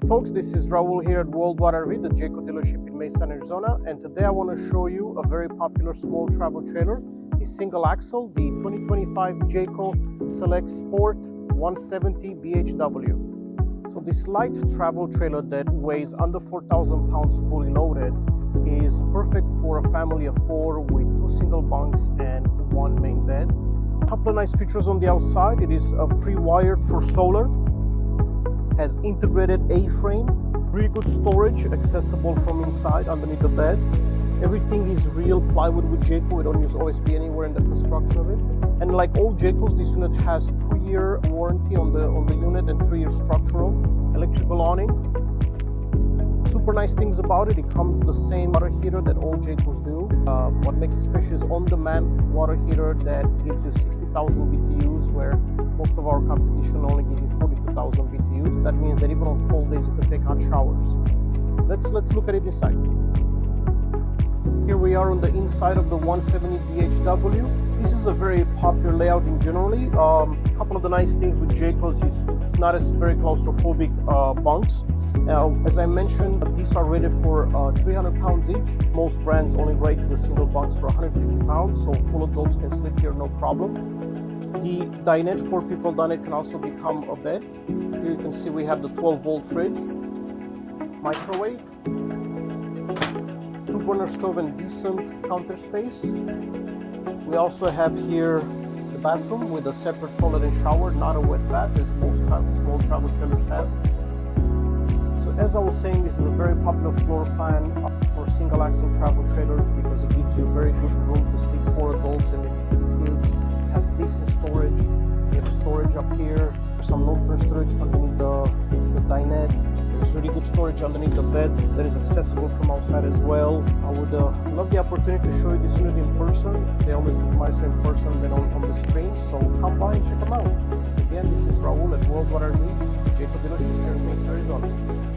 Folks, this is Raul here at WorldWideRV, the Jayco dealership in Mesa, Arizona, and today I want to show you a very popular small travel trailer, a single axle, the 2025 Jayco SLX Sport 170 BHW. So this light travel trailer that weighs under 4,000 pounds fully loaded is perfect for a family of 4 with 2 single bunks and 1 main bed. A couple of nice features on the outside. It is pre-wired for solar, has integrated A-frame, really good storage accessible from inside underneath the bed. Everything is real plywood with Jayco. We don't use OSB anywhere in the construction of it. And like all Jaycos, this unit has 2-year warranty on the unit and 3-year structural, electrical awning. Super nice things about it. It comes with the same water heater that all Jaycos do. What makes it special is on-demand water heater that gives you 60,000 BTUs, where most of our competition only gives you 42,000 BTUs. That means that even on cold days you can take hot showers. Let's look at it inside. Here we are on the inside of the 170 BHW. This is a very popular layout in generally. A couple of the nice things with Jayco's is it's not as very claustrophobic bunks. As I mentioned, these are rated for 300 pounds each. Most brands only rate the single bunks for 150 pounds, so full adults can sleep here no problem. The dinette, 4 people dinette, can also become a bed. Here you can see we have the 12-volt fridge, microwave, 2-burner stove and decent counter space. We also have here the bathroom with a separate toilet and shower, not a wet bath as most small travel trailers have. So as I was saying, this is a very popular floor plan for single axle travel trailers because it gives you very good room to sleep for adults and kids. It has decent storage. You have storage up here, some long-term storage underneath the dinette. There's really good storage underneath the bed that is accessible from outside as well. I would love the opportunity to show you this unit in person. They always look nicer in person than on the screen, so come by and check them out. Again, this is Raul at WorldWideRV, Jayco dealership here in Mesa, Arizona.